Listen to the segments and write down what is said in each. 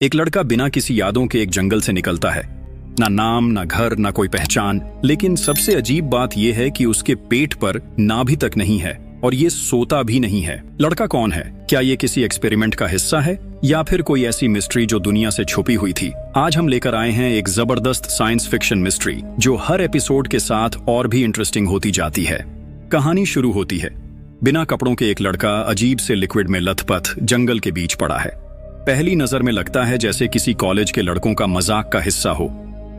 एक लड़का बिना किसी यादों के एक जंगल से निकलता है। ना नाम, ना घर, ना कोई पहचान। लेकिन सबसे अजीब बात यह है कि उसके पेट पर नाभि तक नहीं है और ये सोता भी नहीं है। लड़का कौन है? क्या ये किसी एक्सपेरिमेंट का हिस्सा है या फिर कोई ऐसी मिस्ट्री जो दुनिया से छुपी हुई थी? आज हम लेकर आए हैं एक जबरदस्त साइंस फिक्शन मिस्ट्री जो हर एपिसोड के साथ और भी इंटरेस्टिंग होती जाती है। कहानी शुरू होती है। बिना कपड़ों के एक लड़का अजीब से लिक्विड में लथपथ जंगल के बीच पड़ा है। पहली नजर में लगता है जैसे किसी कॉलेज के लड़कों का मजाक का हिस्सा हो,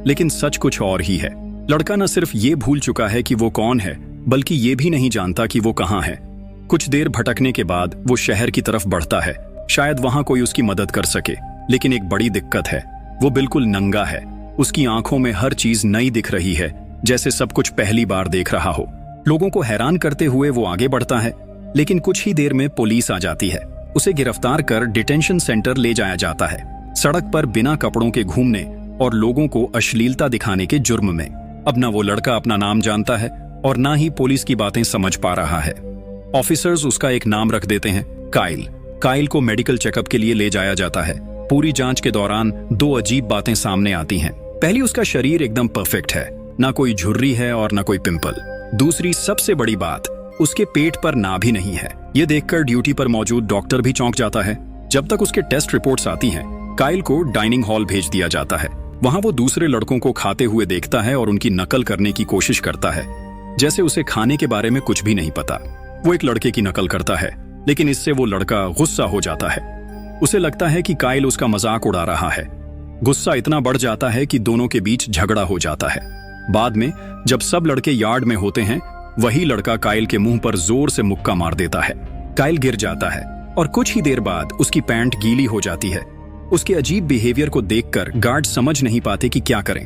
लेकिन सच कुछ और ही है। लड़का न सिर्फ ये भूल चुका है कि वो कौन है, बल्कि ये भी नहीं जानता कि वो कहाँ है। कुछ देर भटकने के बाद वो शहर की तरफ बढ़ता है। शायद वहां कोई उसकी मदद कर सके, लेकिन एक बड़ी दिक्कत है। वो बिल्कुल नंगा है। उसकी आंखों में हर चीज नई दिख रही है, जैसे सब कुछ पहली बार देख रहा हो। लोगों को हैरान करते हुए वो आगे बढ़ता है, लेकिन कुछ ही देर में पुलिस आ जाती है। उसे गिरफ्तार कर डिटेंशन सेंटर ले जाया जाता है, सड़क पर बिना कपड़ों के घूमने और लोगों को अश्लीलता दिखाने के जुर्म में। अब ना वो लड़का अपना नाम जानता है और ना ही पुलिस की बातें समझ पा रहा है। ऑफिसर्स उसका एक नाम रख देते हैं, काइल। काइल को मेडिकल चेकअप के लिए ले जाया जाता है। पूरी जांच के दौरान दो अजीब बातें सामने आती हैं। पहली, उसका शरीर एकदम परफेक्ट है, ना कोई झुर्री है और ना कोई पिंपल। दूसरी सबसे बड़ी बात, उसके पेट पर नाभि नहीं है। ये देखकर ड्यूटी पर मौजूद डॉक्टर भी चौंक जाता है। जब तक उसके टेस्ट रिपोर्ट्स आती हैं, काइल को डाइनिंग हॉल भेज दिया जाता है। वहां वो दूसरे लड़कों को खाते हुए देखता है और उनकी नकल करने की कोशिश करता है, जैसे उसे खाने के बारे में कुछ भी नहीं पता। वो एक लड़के की नकल करता है, लेकिन इससे वो लड़का गुस्सा हो जाता है। उसे लगता है कि काइल उसका मजाक उड़ा रहा है। गुस्सा इतना बढ़ जाता है कि दोनों के बीच झगड़ा हो जाता है। बाद में जब सब लड़के यार्ड में होते हैं, वही लड़का काइल के मुंह पर जोर से मुक्का मार देता है। काइल गिर जाता है और कुछ ही देर बाद उसकी पैंट गीली हो जाती है। उसके अजीब बिहेवियर को देखकर गार्ड समझ नहीं पाते कि क्या करें।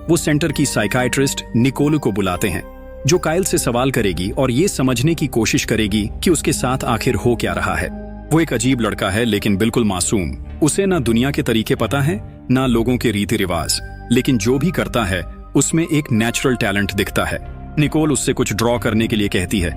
वो सेंटर की साइकाइट्रिस्ट निकोल को बुलाते हैं, जो काइल से सवाल करेगी और ये समझने की कोशिश करेगी कि उसके साथ आखिर हो क्या रहा है। वो एक अजीब लड़का है, लेकिन बिल्कुल मासूम। उसे ना दुनिया के तरीके पता है, ना लोगों के रीति रिवाज, लेकिन जो भी करता है उसमें एक नेचुरल टैलेंट दिखता है। निकोल उससे कुछ ड्रॉ करने के लिए कहती है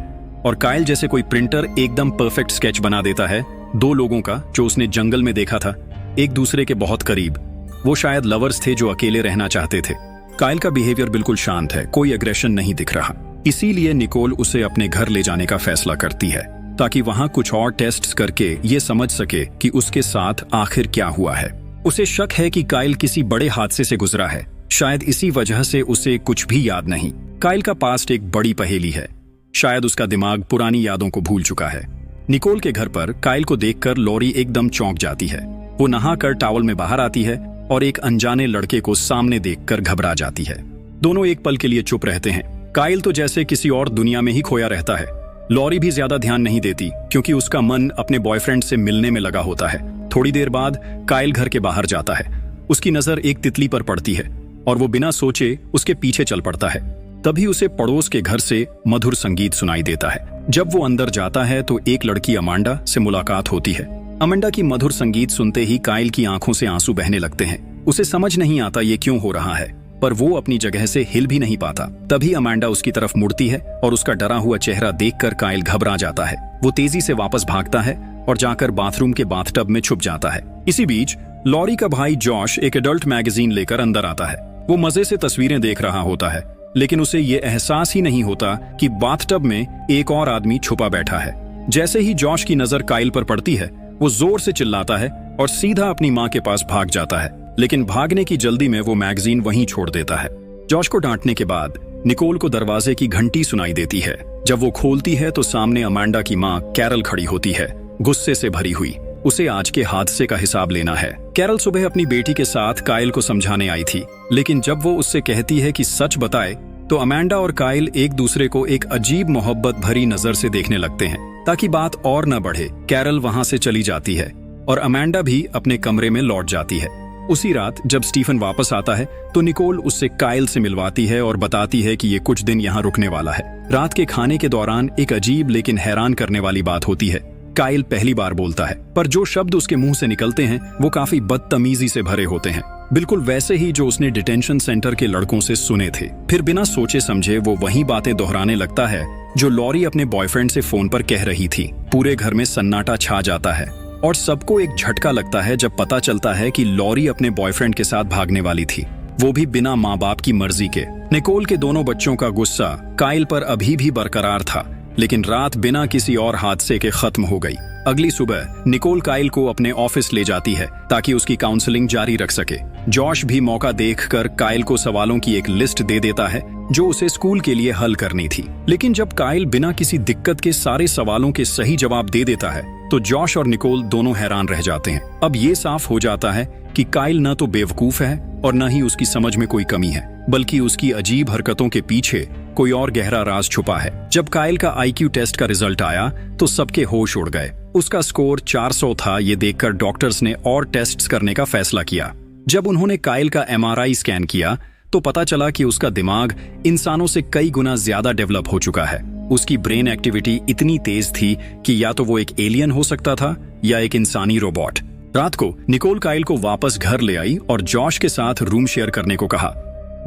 और काइल जैसे कोई प्रिंटर एकदम परफेक्ट स्केच बना देता है दो लोगों का जो उसने जंगल में देखा था, एक दूसरे के बहुत करीब। वो शायद लवर्स थे जो अकेले रहना चाहते थे। काइल का बिहेवियर बिल्कुल शांत है, कोई एग्रेशन नहीं दिख रहा। इसीलिए निकोल उसे अपने घर ले जाने का फैसला करती है, ताकि वहां कुछ और टेस्ट्स करके ये समझ सके कि उसके साथ आखिर क्या हुआ है। उसे शक है कि काइल किसी बड़े हादसे से गुजरा है, शायद इसी वजह से उसे कुछ भी याद नहीं। काइल का पास्ट एक बड़ी पहेली है। शायद उसका दिमाग पुरानी यादों को भूल चुका है। निकोल के घर पर काइल को देखकर लॉरी एकदम चौंक जाती है। वो नहाकर टॉवल में बाहर आती है और एक अनजाने लड़के को सामने देखकर घबरा जाती है। दोनों एक पल के लिए चुप रहते हैं। काइल तो जैसे किसी और दुनिया में ही खोया रहता है। लॉरी भी ज्यादा ध्यान नहीं देती, क्योंकि उसका मन अपने बॉयफ्रेंड से मिलने में लगा होता है। थोड़ी देर बाद काइल घर के बाहर जाता है। उसकी नजर एक तितली पर पड़ती है और वो बिना सोचे उसके पीछे चल पड़ता है। तभी उसे पड़ोस के घर से मधुर संगीत सुनाई देता है। जब वो अंदर जाता है तो एक लड़की अमांडा से मुलाकात होती है। अमांडा की मधुर संगीत सुनते ही काइल की आंखों से आंसू बहने लगते हैं। उसे समझ नहीं आता ये क्यों हो रहा है, पर वो अपनी जगह से हिल भी नहीं पाता। तभी अमांडा उसकी तरफ मुड़ती है और उसका डरा हुआ चेहरा देखकर काइल घबरा जाता है। वो तेजी से वापस भागता है और जाकर बाथरूम के बाथटब में छुप जाता है। इसी बीच लॉरी का भाई जॉश एक एडल्ट मैगजीन लेकर अंदर आता है। वो मजे से तस्वीरें देख रहा होता है, लेकिन उसे ये एहसास ही नहीं होता कि बाथटब में एक और आदमी छुपा बैठा है। जैसे ही जॉश की नजर काइल पर पड़ती है, वो जोर से चिल्लाता है और सीधा अपनी माँ के पास भाग जाता है, लेकिन भागने की जल्दी में वो मैगजीन वहीं छोड़ देता है। जॉश को डांटने के बाद निकोल को दरवाजे की घंटी सुनाई देती है। जब वो खोलती है तो सामने अमांडा की माँ कैरल खड़ी होती है, गुस्से से भरी हुई। उसे आज के हादसे का हिसाब लेना है। कैरल सुबह अपनी बेटी के साथ काइल को समझाने आई थी, लेकिन जब वो उससे कहती है कि सच बताए, तो अमांडा और काइल एक दूसरे को एक अजीब मोहब्बत भरी नजर से देखने लगते हैं। ताकि बात और न बढ़े, कैरल वहां से चली जाती है और अमांडा भी अपने कमरे में लौट जाती है। उसी रात जब स्टीफन वापस आता है तो निकोल उससे काइल से मिलवाती है और बताती है कि ये कुछ दिन यहाँ रुकने वाला है। रात के खाने के दौरान एक अजीब लेकिन हैरान करने वाली बात होती है। काइल पहली बार बोलता है, पर जो शब्द उसके मुंह से निकलते हैं वो काफी बदतमीजी से भरे होते हैं, बिल्कुल वैसे ही जो उसने डिटेंशन सेंटर के लड़कों से सुने थे। फिर बिना सोचे समझे वो वही बातें दोहराने लगता है जो लॉरी अपने बॉयफ्रेंड से फोन पर कह रही थी। पूरे घर में सन्नाटा छा जाता है और सबको एक झटका लगता है जब पता चलता है कि लॉरी अपने बॉयफ्रेंड के साथ भागने वाली थी, वो भी बिना माँ बाप की मर्जी के। निकोल के दोनों बच्चों का गुस्सा काइल पर अभी भी बरकरार था, लेकिन रात बिना किसी और हादसे के खत्म हो गई। अगली सुबह निकोल काइल को अपने ऑफिस ले जाती है ताकि उसकी काउंसलिंग जारी रख सके। जॉश भी मौका देखकर काइल को सवालों की एक लिस्ट दे देता है जो उसे स्कूल के लिए हल करनी थी। लेकिन जब काइल बिना किसी दिक्कत के सारे सवालों के सही जवाब दे देता है तो जॉश और निकोल दोनों हैरान रह जाते हैं। अब ये साफ हो जाता है कि काइल न तो बेवकूफ है और न ही उसकी समझ में कोई कमी है, बल्कि उसकी अजीब हरकतों के पीछे कोई और गहरा राज छुपा है। जब काइल का आईक्यू टेस्ट का रिजल्ट आया तो सबके होश उड़ गए। उसका स्कोर 400 था। ये देखकर डॉक्टर्स ने और टेस्ट्स करने का फैसला किया। जब उन्होंने काइल का MRI स्कैन किया तो पता चला कि उसका दिमाग इंसानों से कई गुना ज्यादा डेवलप हो चुका है। उसकी ब्रेन एक्टिविटी इतनी तेज थी कि या तो वो एक एलियन हो सकता था या एक इंसानी रोबोट। रात को निकोल काइल को वापस घर ले आई और जॉश के साथ रूम शेयर करने को कहा।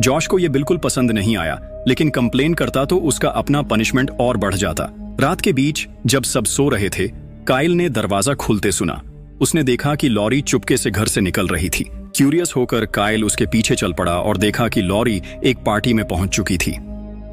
जॉश को यह बिल्कुल पसंद नहीं आया, लेकिन कंप्लेन करता तो उसका अपना पनिशमेंट और बढ़ जाता। रात के बीच जब सब सो रहे थे, काइल ने दरवाजा खुलते सुना। उसने देखा कि लॉरी चुपके से घर से निकल रही थी। क्यूरियस होकर काइल उसके पीछे चल पड़ा और देखा कि लॉरी एक पार्टी में पहुंच चुकी थी।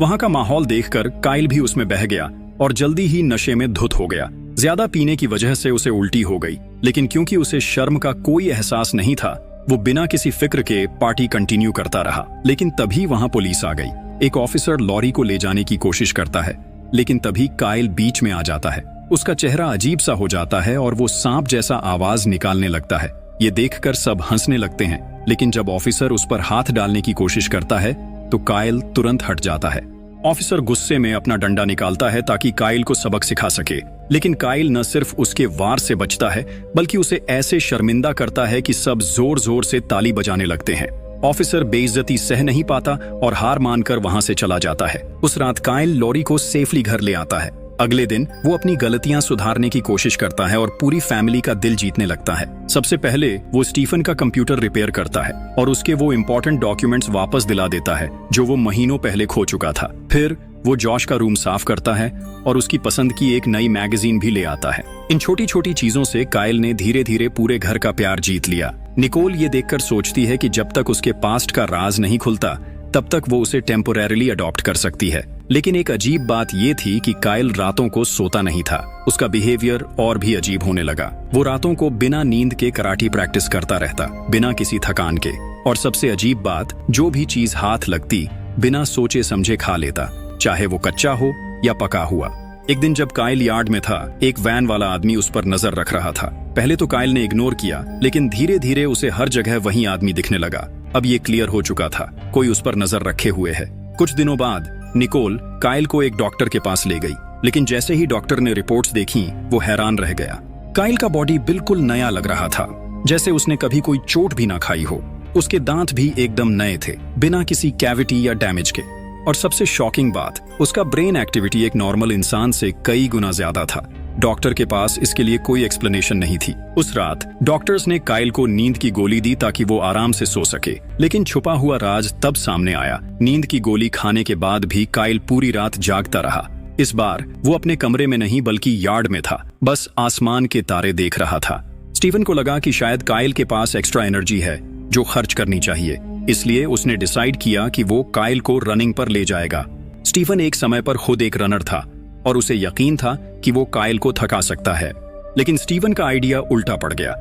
वहां का माहौल देखकर काइल भी उसमें बह गया और जल्दी ही नशे में धुत हो गया। ज्यादा पीने की वजह से उसे उल्टी हो गई, लेकिन क्योंकि उसे शर्म का कोई एहसास नहीं था, वो बिना किसी फिक्र के पार्टी कंटिन्यू करता रहा। लेकिन तभी वहां पुलिस आ गई। एक ऑफिसर लॉरी को ले जाने की कोशिश करता है, लेकिन तभी काइल बीच में आ जाता है। उसका चेहरा अजीब सा हो जाता है और वो सांप जैसा आवाज निकालने लगता है। ये देखकर सब हंसने लगते हैं, लेकिन जब ऑफिसर उस पर हाथ डालने की कोशिश करता है तो काइल तुरंत हट जाता है। ऑफिसर गुस्से में अपना डंडा निकालता है ताकि काइल को सबक सिखा सके, लेकिन काइल न सिर्फ उसके वार से बचता है बल्कि उसे ऐसे शर्मिंदा करता है कि सब जोर जोर से ताली बजाने लगते हैं। ऑफिसर बेइज्जती सह नहीं पाता और हार मानकर वहां से चला जाता है। उस रात काइल लॉरी को सेफली घर ले आता है। अगले दिन वो अपनी गलतियां सुधारने की कोशिश करता है और पूरी फैमिली का दिल जीतने लगता है। सबसे पहले वो स्टीफन का कंप्यूटर रिपेयर करता है और उसके वो इम्पोर्टेंट डॉक्यूमेंट्स वापस दिला देता है जो वो महीनों पहले खो चुका था। फिर वो जॉश का रूम साफ करता है और उसकी पसंद की एक नई मैगजीन भी ले आता है। इन छोटी छोटी चीजों से काइल ने धीरे धीरे पूरे घर का प्यार जीत लिया। निकोल ये देखकर सोचती है कि जब तक उसके पास्ट का राज नहीं खुलता तब तक वो उसे टेम्पोरेरीली अडॉप्ट कर सकती है। लेकिन एक अजीब बात ये थी कि काइल रातों को सोता नहीं था। उसका बिहेवियर और भी अजीब होने लगा। वो रातों को बिना नींद के कराटे प्रैक्टिस करता रहता, बिना किसी थकान के। और सबसे अजीब बात, जो भी चीज हाथ लगती बिना सोचे समझे खा लेता, चाहे वो कच्चा हो या पका हुआ। एक दिन जब काइल यार्ड में था, एक वैन वाला आदमी उस पर नजर रख रहा था। पहले तो काइल ने इग्नोर किया, लेकिन धीरे धीरे उसे हर जगह वही आदमी दिखने लगा। अब ये क्लियर हो चुका था, कोई उस पर नजर रखे हुए है। कुछ दिनों बाद निकोल काइल को एक डॉक्टर के पास ले गई, लेकिन जैसे ही डॉक्टर ने रिपोर्ट्स देखी वो हैरान रह गया। काइल का बॉडी बिल्कुल नया लग रहा था, जैसे उसने कभी कोई चोट भी ना खाई हो। उसके दांत भी एकदम नए थे, बिना किसी कैविटी या डैमेज के। और सबसे शॉकिंग बात, उसका ब्रेन एक्टिविटी एक नॉर्मल इंसान से कई गुना ज्यादा था। डॉक्टर के पास इसके लिए कोई एक्सप्लेनेशन नहीं थी। उस रात डॉक्टर्स ने काइल को नींद की गोली दी ताकि वो आराम से सो सके, लेकिन छुपा हुआ राज तब सामने आया। नींद की गोली खाने के बाद भी काइल पूरी रात जागता रहा। इस बार वो अपने कमरे में नहीं बल्कि यार्ड में था, बस आसमान के तारे देख रहा था। स्टीफन को लगा कि शायद काइल के पास एक्स्ट्रा एनर्जी है जो खर्च करनी चाहिए, इसलिए उसने डिसाइड किया कि वो काइल को रनिंग पर ले जाएगा। स्टीफन एक समय पर खुद एक रनर था और उसे यकीन था कि वो काइल को थका सकता है, लेकिन स्टीफन का आइडिया उल्टा पड़ गया।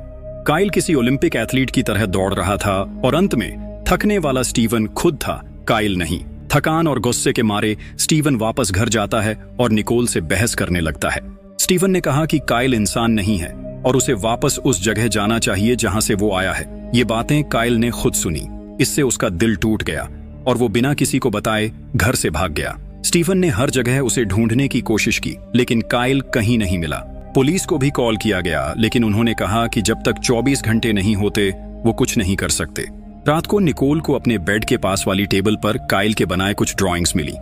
काइल किसी ओलंपिक एथलीट की तरह दौड़ रहा था और अंत में थकने वाला स्टीफन खुद था, काइल नहीं। थकान और गुस्से के मारे स्टीफन वापस घर जाता है और निकोल से बहस करने लगता है। स्टीफन ने कहा कि काइल इंसान नहीं है और उसे वापस उस जगह जाना चाहिए जहां से वो आया है। ये बातें काइल ने खुद सुनी। इससे उसका दिल टूट गया और वो बिना किसी को बताए घर से भाग गया। स्टीफन ने हर जगह उसे ढूंढने की कोशिश की, लेकिन काइल कहीं नहीं मिला। पुलिस को भी कॉल किया गया, लेकिन उन्होंने कहा कि जब तक 24 घंटे नहीं होते वो कुछ नहीं कर सकते। रात को निकोल को अपने बेड के पास वाली टेबल पर काइल के बनाए कुछ ड्राइंग्स मिली।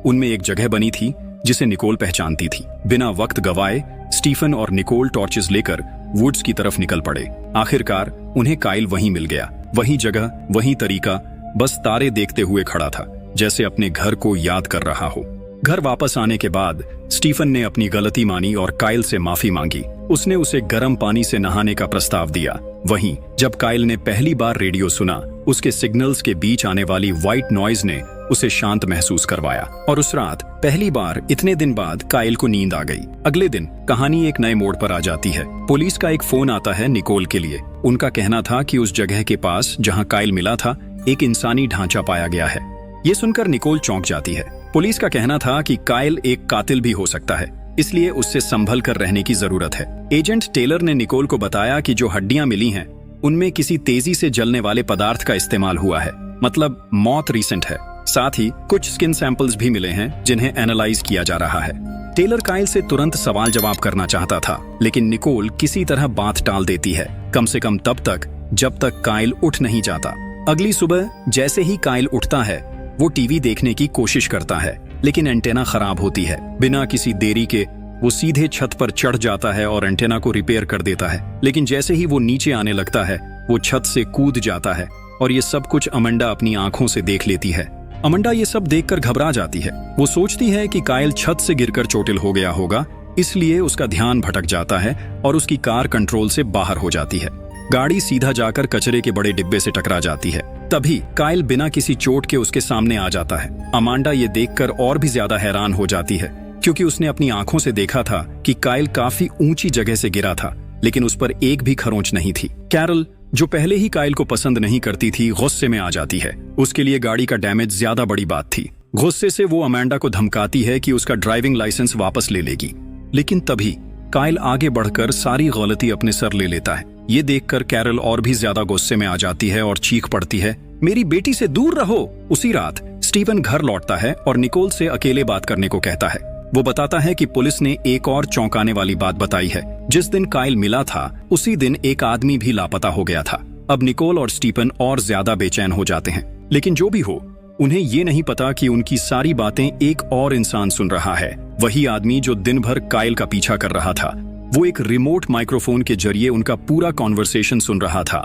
उनमें एक जगह बनी थी जिसे निकोल पहचानती थी। बिना वक्त गवाए स्टीफन और निकोल टॉर्चेस लेकर वुड्स की तरफ निकल पड़े। आखिरकार उन्हें काइल वहीं मिल गया, वही जगह, वही तरीका, बस तारे देखते हुए खड़ा था, जैसे अपने घर को याद कर रहा हो। घर वापस आने के बाद स्टीफन ने अपनी गलती मानी और काइल से माफी मांगी। उसने उसे गर्म पानी से नहाने का प्रस्ताव दिया। वहीं जब काइल ने पहली बार रेडियो सुना, उसके सिग्नल्स के बीच आने वाली व्हाइट नॉइज ने उसे शांत महसूस करवाया और उस रात पहली बार इतने दिन बाद काइल को नींद आ गई। अगले दिन कहानी एक नए मोड़ पर आ जाती है। पुलिस का एक फोन आता है निकोल के लिए। उनका कहना था कि उस जगह के पास जहां काइल मिला था, एक इंसानी ढांचा पाया गया है। ये सुनकर निकोल चौंक जाती है। पुलिस का कहना था कि काइल एक कातिल भी हो सकता है, इसलिए उससे संभल कर रहने की जरूरत है। एजेंट टेलर ने निकोल को बताया कि जो हड्डियां मिली हैं, उनमें किसी तेजी से जलने वाले पदार्थ का इस्तेमाल हुआ है, मतलब मौत रीसेंट है। साथ ही कुछ स्किन सैंपल्स भी मिले हैं जिन्हें एनालाइज किया जा रहा है। टेलर काइल से तुरंत सवाल जवाब करना चाहता था, लेकिन निकोल किसी तरह बात टाल देती है, कम से कम तब तक जब तक काइल उठ नहीं जाता। अगली सुबह जैसे ही काइल उठता है, वो टीवी देखने की कोशिश करता है, लेकिन एंटेना खराब होती है। बिना किसी देरी के वो सीधे छत पर चढ़ जाता है और एंटेना को रिपेयर कर देता है। लेकिन जैसे ही वो नीचे आने लगता है, वो छत से कूद जाता है और ये सब कुछ अमंडा अपनी आंखों से देख लेती है। अमंडा ये सब देखकर घबरा जाती है। वो सोचती है कि काइल छत से गिरकर चोटिल हो गया होगा, इसलिए उसका ध्यान भटक जाता है और उसकी कार कंट्रोल से बाहर हो जाती है। गाड़ी सीधा जाकर कचरे के बड़े डिब्बे से टकरा जाती है। तभी काइल बिना किसी चोट के उसके सामने आ जाता है। अमांडा ये देखकर और भी ज्यादा हैरान हो जाती है, क्योंकि उसने अपनी आंखों से देखा था कि काइल काफी ऊंची जगह से गिरा था, लेकिन उस पर एक भी खरोंच नहीं थी। कैरल, जो पहले ही काइल को पसंद नहीं करती थी, गुस्से में आ जाती है। उसके लिए गाड़ी का डैमेज ज्यादा बड़ी बात थी। गुस्से से वो अमांडा को धमकाती है कि उसका ड्राइविंग लाइसेंस वापस ले लेगी, लेकिन तभी काइल आगे बढ़कर सारी गलती अपने सर ले लेता है। ये देखकर कैरल और भी ज्यादा गुस्से में आ जाती है और चीख पड़ती है, मेरी बेटी से दूर रहो। उसी रात स्टीफन घर लौटता है और निकोल से अकेले बात करने को कहता है। वो बताता है कि पुलिस ने एक और चौंकाने वाली बात बताई है। जिस दिन काइल मिला था, उसी दिन एक आदमी भी लापता हो गया था। अब निकोल और स्टीफन और ज्यादा बेचैन हो जाते हैं, लेकिन जो भी हो, उन्हें ये नहीं पता कि उनकी सारी बातें एक और इंसान सुन रहा है। वही आदमी जो दिन भर काइल का पीछा कर रहा था। वो एक रिमोट माइक्रोफोन के जरिए उनका पूरा कॉन्वर्सेशन सुन रहा था।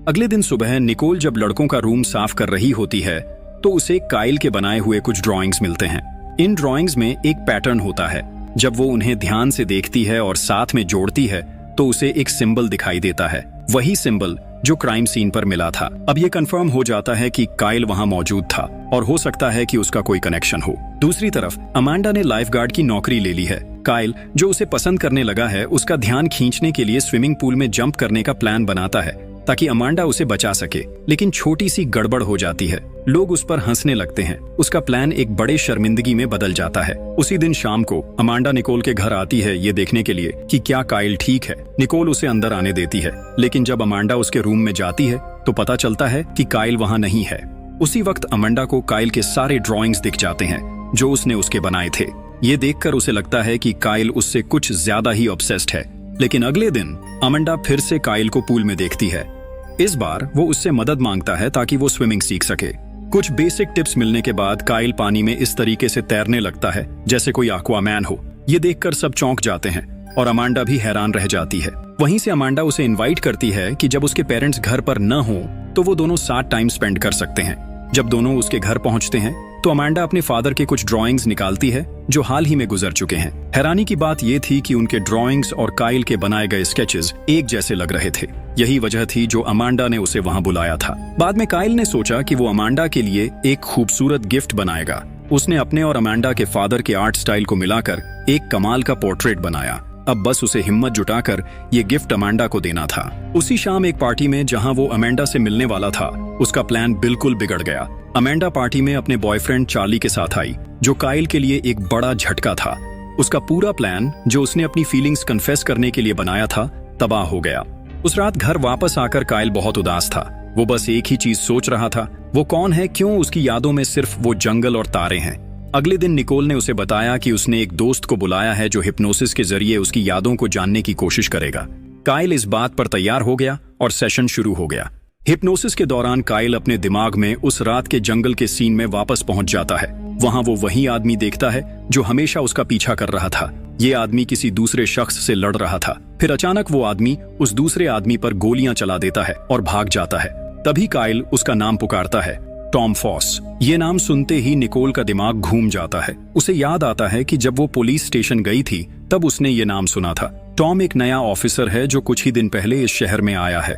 अगले दिन सुबह निकोल जब लड़कों का रूम साफ कर रही होती है, तो उसे काइल के बनाए हुए कुछ ड्राइंग्स मिलते हैं। इन ड्राइंग्स में एक पैटर्न होता है। जब वो उन्हें ध्यान से देखती है और साथ में जोड़ती है, तो उसे एक सिंबल दिखाई देता है, वही सिंबल जो क्राइम सीन पर मिला था। अब ये कंफर्म हो जाता है कि काइल वहां मौजूद था और हो सकता है कि उसका कोई कनेक्शन हो। दूसरी तरफ अमांडा ने लाइफगार्ड की नौकरी ले ली है। काइल, जो उसे पसंद करने लगा है, उसका ध्यान खींचने के लिए स्विमिंग पूल में जंप करने का प्लान बनाता है ताकि अमांडा उसे बचा सके, लेकिन छोटी सी गड़बड़ हो जाती है। लोग उस पर हंसने लगते हैं। उसका प्लान एक बड़े शर्मिंदगी में बदल जाता है। उसी दिन शाम को अमांडा निकोल के घर आती है ये देखने के लिए कि क्या काइल ठीक है। निकोल उसे अंदर आने देती है, लेकिन जब अमांडा उसके रूम में जाती है तो पता चलता है कि काइल वहां नहीं है। उसी वक्त अमांडा को काइल के सारे ड्रॉइंग्स दिख जाते हैं जो उसने उसके बनाए थे। ये देखकर उसे लगता है कि काइल उससे कुछ ज्यादा ही ऑब्सेस्ड है। लेकिन अगले दिन अमांडा फिर से काइल को पूल में देखती है। इस बार वो उससे मदद मांगता है ताकि वो स्विमिंग सीख सके। कुछ बेसिक टिप्स मिलने के बाद काइल पानी में इस तरीके से तैरने लगता है जैसे कोई एक्वामैन हो। ये देखकर सब चौंक जाते हैं और अमांडा भी हैरान रह जाती है। वहीं से अमांडा उसे इनवाइट करती है कि जब उसके पेरेंट्स घर पर न हो तो वो दोनों साथ टाइम स्पेंड कर सकते हैं। जब दोनों उसके घर पहुंचते हैं तो अमांडा अपने फादर के कुछ ड्राइंग्स निकालती है जो हाल ही में गुजर चुके हैं। हैरानी की बात यह थी कि उनके ड्राइंग्स और काइल के बनाए गए स्केचेस एक जैसे लग रहे थे। यही वजह थी जो अमांडा ने उसे वहां बुलाया था। बाद में काइल ने सोचा कि वो अमांडा के लिए एक खूबसूरत गिफ्ट बनाएगा। उसने अपने और अमांडा के फादर के आर्ट स्टाइल को मिलाकर एक कमाल का पोर्ट्रेट बनाया। अब बस उसे हिम्मत जुटाकर ये गिफ्ट अमांडा को देना था। उसी शाम एक पार्टी में जहां वो अमांडा से मिलने वाला था, उसका प्लान बिल्कुल बिगड़ गया। अमांडा पार्टी में अपने बॉयफ्रेंड चार्ली के साथ आई, जो काइल के लिए एक बड़ा झटका था। उसका पूरा प्लान, जो उसने अपनी फीलिंग्स कन्फेस करने के लिए बनाया था, तबाह हो गया। उस रात घर वापस आकर काइल बहुत उदास था। वो बस एक ही चीज सोच रहा था, वो कौन है, क्यों उसकी यादों में सिर्फ वो जंगल और तारे हैं। अगले दिन निकोल ने उसे बताया कि उसने एक दोस्त को बुलाया है जो हिप्नोसिस के जरिए उसकी यादों को जानने की कोशिश करेगा। काइल इस बात पर तैयार हो गया और सेशन शुरू हो गया। हिप्नोसिस के दौरान काइल अपने दिमाग में उस रात के जंगल के सीन में वापस पहुंच जाता है। वहां वो वही आदमी देखता है जो हमेशा उसका पीछा कर रहा था। ये आदमी किसी दूसरे शख्स से लड़ रहा था। फिर अचानक वो आदमी उस दूसरे आदमी पर गोलियां चला देता है और भाग जाता है। तभी काइल उसका नाम पुकारता है। Tom Foss. ये नाम सुनते ही निकोल का दिमाग घूम जाता है। उसे याद आता है कि जब वो पुलिस स्टेशन गई थी तब उसने ये नाम सुना था। टॉम एक नया ऑफिसर है जो कुछ ही दिन पहले इस शहर में आया है।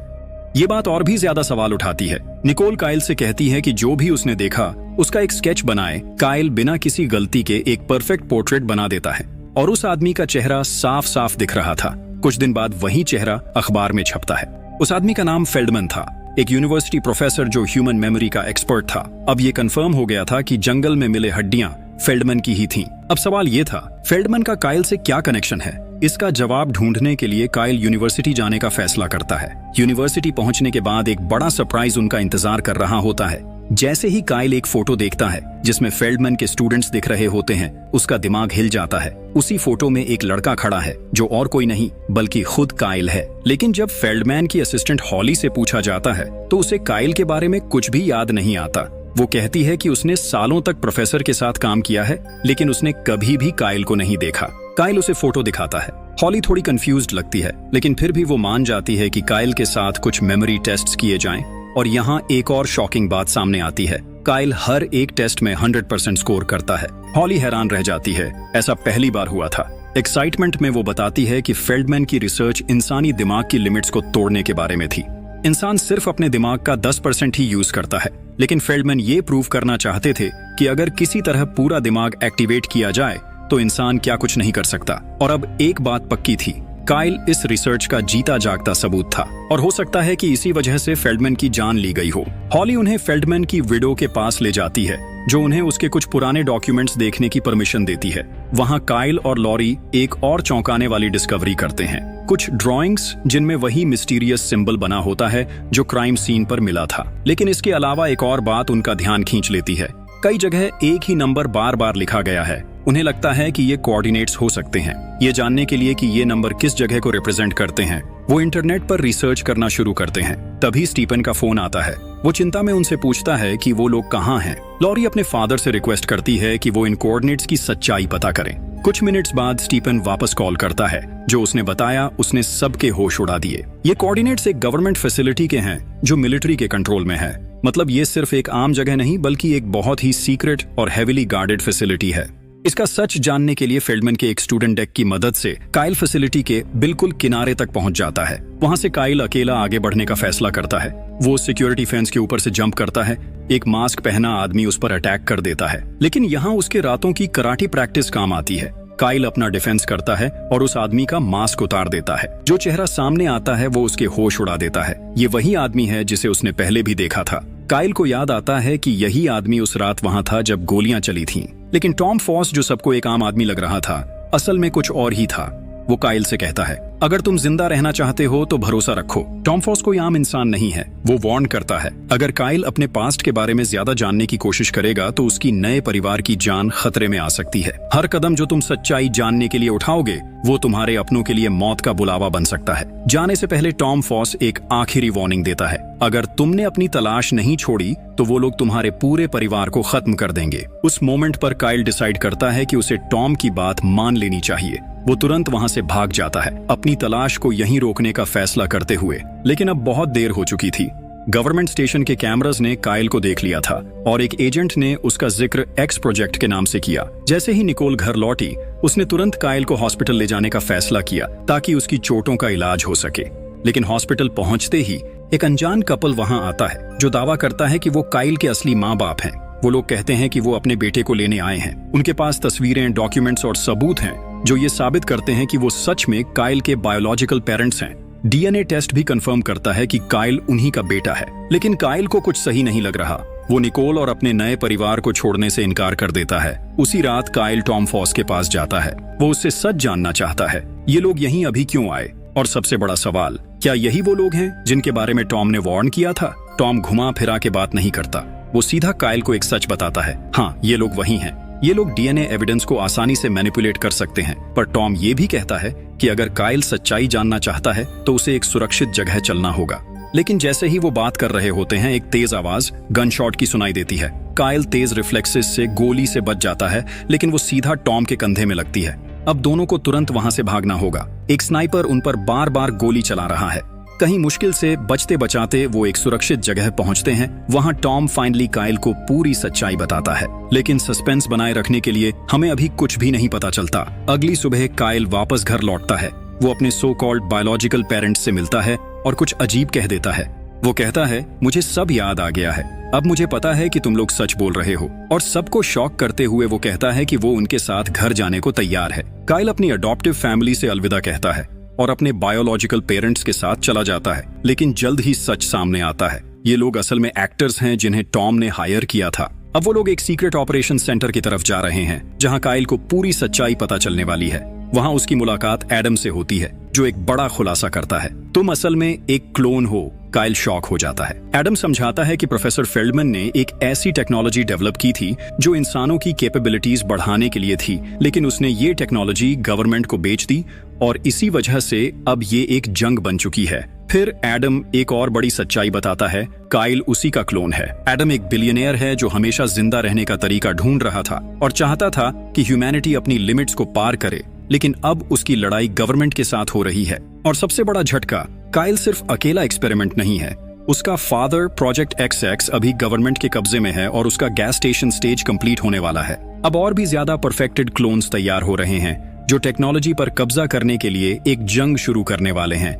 ये बात और भी ज्यादा सवाल उठाती है। निकोल काइल से कहती है कि जो भी उसने देखा उसका एक स्केच बनाए। काइल बिना किसी गलती के एक परफेक्ट पोर्ट्रेट बना देता है और उस आदमी का चेहरा साफ साफ दिख रहा था। कुछ दिन बाद वही चेहरा अखबार में छपता है। उस आदमी का नाम फेल्डमैन था, एक यूनिवर्सिटी प्रोफेसर जो ह्यूमन मेमोरी का एक्सपर्ट था। अब ये कंफर्म हो गया था कि जंगल में मिले हड्डियां फेल्डमैन की ही थीं। अब सवाल ये था, फेल्डमैन का काइल से क्या कनेक्शन है? इसका जवाब ढूंढने के लिए काइल यूनिवर्सिटी जाने का फैसला करता है। यूनिवर्सिटी पहुंचने के बाद एक बड़ा सरप्राइज उनका इंतजार कर रहा होता है। जैसे ही काइल एक फोटो देखता है जिसमें फेल्डमैन के स्टूडेंट्स दिख रहे होते हैं, उसका दिमाग हिल जाता है। उसी फोटो में एक लड़का खड़ा है जो और कोई नहीं बल्कि खुद काइल है। लेकिन जब फेल्डमैन की असिस्टेंट हॉली से पूछा जाता है तो उसे काइल के बारे में कुछ भी याद नहीं आता। वो कहती है कि उसने सालों तक प्रोफेसर के साथ काम किया है लेकिन उसने कभी भी काइल को नहीं देखा। काइल उसे फोटो दिखाता है। हॉली थोड़ी कंफ्यूज्ड लगती है लेकिन फिर भी वो मान जाती है कि काइल के साथ कुछ मेमोरी टेस्ट्स किए जाएं। और यहाँ एक और शॉकिंग बात सामने आती है, काइल हर एक टेस्ट में 100% स्कोर करता है। हॉली हैरान रह जाती है, ऐसा पहली बार हुआ था। एक्साइटमेंट में वो बताती है कि फेल्डमैन की रिसर्च इंसानी दिमाग की लिमिट्स को तोड़ने के बारे में थी। इंसान सिर्फ अपने दिमाग का 10% ही यूज करता है, लेकिन फेल्डमैन ये प्रूव करना चाहते थे कि अगर किसी तरह पूरा दिमाग एक्टिवेट किया जाए तो इंसान क्या कुछ नहीं कर सकता। और अब एक बात पक्की थी, काइल इस रिसर्च का जीता जागता सबूत था और हो सकता है कि इसी वजह से फेल्डमैन की जान ली गई हो। हॉली उन्हें फेल्डमैन की विडो के पास ले जाती है जो उन्हें उसके कुछ पुराने डॉक्यूमेंट्स देखने की परमिशन देती है। वहां काइल और लॉरी एक और चौंकाने वाली डिस्कवरी करते हैं, कुछ ड्राइंग्स जिनमें वही मिस्टीरियस सिंबल बना होता है जो क्राइम सीन पर मिला था। लेकिन इसके अलावा एक और बात उनका ध्यान खींच लेती है, कई जगह एक ही नंबर बार बार लिखा गया है। उन्हें लगता है कि ये कोऑर्डिनेट्स हो सकते हैं। ये जानने के लिए कि ये नंबर किस जगह को रिप्रेजेंट करते हैं वो इंटरनेट पर रिसर्च करना शुरू करते हैं। तभी स्टीफन का फोन आता है। वो चिंता में उनसे पूछता है कि वो लोग कहाँ हैं। लॉरी अपने फादर से रिक्वेस्ट करती है कि वो इन कोऑर्डिनेट्स की सच्चाई पता करें। कुछ मिनट्स बाद स्टीफन वापस कॉल करता है। जो उसने बताया उसने सबके होश उड़ा दिए। ये कोऑर्डिनेट्स एक गवर्नमेंट फैसिलिटी के हैं जो मिलिट्री के कंट्रोल में है। मतलब ये सिर्फ एक आम जगह नहीं बल्कि एक बहुत ही सीक्रेट और हेविली गार्डेड फैसिलिटी है। इसका सच जानने के लिए फेल्डमैन के एक स्टूडेंट डेक की मदद से काइल फैसिलिटी के बिल्कुल किनारे तक पहुंच जाता है। वहां से काइल अकेला आगे बढ़ने का फैसला करता है। वो सिक्योरिटी फेंस के ऊपर से जंप करता है। एक मास्क पहना आदमी उस पर अटैक कर देता है, लेकिन यहाँ उसके रातों की कराटे प्रैक्टिस काम आती है। काइल अपना डिफेंस करता है और उस आदमी का मास्क उतार देता है। जो चेहरा सामने आता है वो उसके होश उड़ा देता है। ये वही आदमी है जिसे उसने पहले भी देखा था। काइल को याद आता है कि यही आदमी उस रात वहां था जब गोलियां चली थीं। लेकिन टॉम फॉस जो सबको एक आम आदमी लग रहा था असल में कुछ और ही था। वो काइल से कहता है, अगर तुम जिंदा रहना चाहते हो तो भरोसा रखो। टॉम फॉस कोई आम इंसान नहीं है। वो वार्न करता है, अगर काइल अपने पास्ट के बारे में ज्यादा जानने की कोशिश करेगा तो उसकी नए परिवार की जान खतरे में आ सकती है। हर कदम जो तुम सच्चाई जानने के लिए उठाओगे वो तुम्हारे अपनों के लिए मौत का बुलावा बन सकता है। जाने से पहले टॉम फॉस एक आखिरी वार्निंग देता है, अगर तुमने अपनी तलाश नहीं छोड़ी तो वो लोग तुम्हारे पूरे परिवार को खत्म कर देंगे। उस मोमेंट पर काइल डिसाइड करता है कि उसे टॉम की बात मान लेनी चाहिए। वो तुरंत वहां से भाग जाता है, अपनी तलाश को यहीं रोकने का फैसला करते हुए। लेकिन अब बहुत देर हो चुकी थी। गवर्नमेंट स्टेशन के कैमरास ने काइल को देख लिया था और एक एजेंट ने उसका जिक्र एक्स प्रोजेक्ट के नाम से किया। जैसे ही निकोल घर लौटी उसने तुरंत काइल को हॉस्पिटल ले जाने का फैसला किया ताकि उसकी चोटों का इलाज हो सके। लेकिन हॉस्पिटल पहुंचते ही एक अनजान कपल वहां आता है जो दावा करता है कि वो काइल के असली माँ बाप हैं। वो लोग कहते हैं कि वो अपने बेटे को लेने आए हैं। उनके पास तस्वीरें, डॉक्यूमेंट्स और सबूत हैं जो ये साबित करते हैं कि वो सच में काइल के बायोलॉजिकल पेरेंट्स हैं। डीएनए टेस्ट भी कंफर्म करता है कि काइल उन्हीं का बेटा है। लेकिन काइल को कुछ सही नहीं लग रहा। वो निकोल और अपने नए परिवार को छोड़ने से इनकार कर देता है। उसी रात काइल टॉम फॉस के पास जाता है। वो उससे सच जानना चाहता है, ये लोग यहीं अभी क्यों आए? और सबसे बड़ा सवाल, क्या यही वो लोग हैं जिनके बारे में टॉम ने वार्न किया था? टॉम घुमा फिरा के बात नहीं करता। वो सीधा काइल को एक सच बताता है, हाँ ये लोग वही हैं। ये लोग डीएनए एविडेंस को आसानी से मैनिपुलेट कर सकते हैं। पर टॉम ये भी कहता है कि अगर काइल सच्चाई जानना चाहता है तो उसे एक सुरक्षित जगह चलना होगा। लेकिन जैसे ही वो बात कर रहे होते हैं एक तेज आवाज गन शॉट की सुनाई देती है। काइल तेज रिफ्लेक्सेस से गोली से बच जाता है, लेकिन वो सीधा टॉम के कंधे में लगती है। अब दोनों को तुरंत वहां से भागना होगा। एक स्नाइपर उन पर बार बार गोली चला रहा है। कहीं मुश्किल से बचते बचाते वो एक सुरक्षित जगह पहुंचते हैं। वहां टॉम फाइनली काइल को पूरी सच्चाई बताता है, लेकिन सस्पेंस बनाए रखने के लिए हमें अभी कुछ भी नहीं पता चलता। अगली सुबह काइल वापस घर लौटता है। वो अपने सो कॉल्ड बायोलॉजिकल पेरेंट्स से मिलता है और कुछ अजीब कह देता है। वो कहता है, मुझे सब याद आ गया है, अब मुझे पता है कि तुम लोग सच बोल रहे हो। और सबको शॉक करते हुए वो कहता है कि वो उनके साथ घर जाने को तैयार है। काइल अपनी अडॉप्टिव फैमिली से अलविदा कहता है और अपने बायोलॉजिकल पेरेंट्स के साथ चला जाता है, लेकिन जल्द ही सच सामने आता है। ये लोग असल में एक्टर्स हैं जिन्हें टॉम ने हायर किया था। अब वो लोग एक सीक्रेट ऑपरेशन सेंटर की तरफ जा रहे हैं, जहां काइल को पूरी सच्चाई पता चलने वाली है। वहां उसकी मुलाकात एडम से होती है, जो एक बड़ा खुलासा करता है, तुम असल में एक क्लोन हो। काइल शॉक हो जाता है। एडम समझाता है कि प्रोफेसर फेल्डमैन ने एक ऐसी टेक्नोलॉजी डेवलप की थी जो इंसानों की कैपेबिलिटीज बढ़ाने के लिए थी, लेकिन उसने ये टेक्नोलॉजी गवर्नमेंट को बेच दी और इसी वजह से अब ये एक जंग बन चुकी है। फिर एडम एक और बड़ी सच्चाई बताता है, काइल उसी का क्लोन है। एडम एक बिलियनियर है जो हमेशा जिंदा रहने का तरीका ढूंढ रहा था और चाहता था कि ह्यूमैनिटी अपनी लिमिट्स को पार करे, लेकिन अब उसकी लड़ाई गवर्नमेंट के साथ हो रही है। और सबसे बड़ा झटका, काइल सिर्फ अकेला एक्सपेरिमेंट नहीं है। उसका फादर प्रोजेक्ट XX अभी गवर्नमेंट के कब्जे में है और उसका गैस स्टेशन स्टेज कंप्लीट होने वाला है। अब और भी ज्यादा परफेक्टेड क्लोन्स तैयार हो रहे हैं जो टेक्नोलॉजी पर कब्जा करने के लिए एक जंग शुरू करने वाले हैं।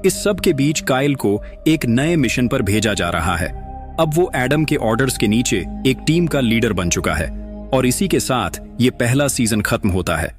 इस सब के बीच काइल को एक नए मिशन पर भेजा जा रहा है। अब वो एडम के ऑर्डर्स के नीचे एक टीम का लीडर बन चुका है और इसी के साथ ये पहला सीजन खत्म होता है।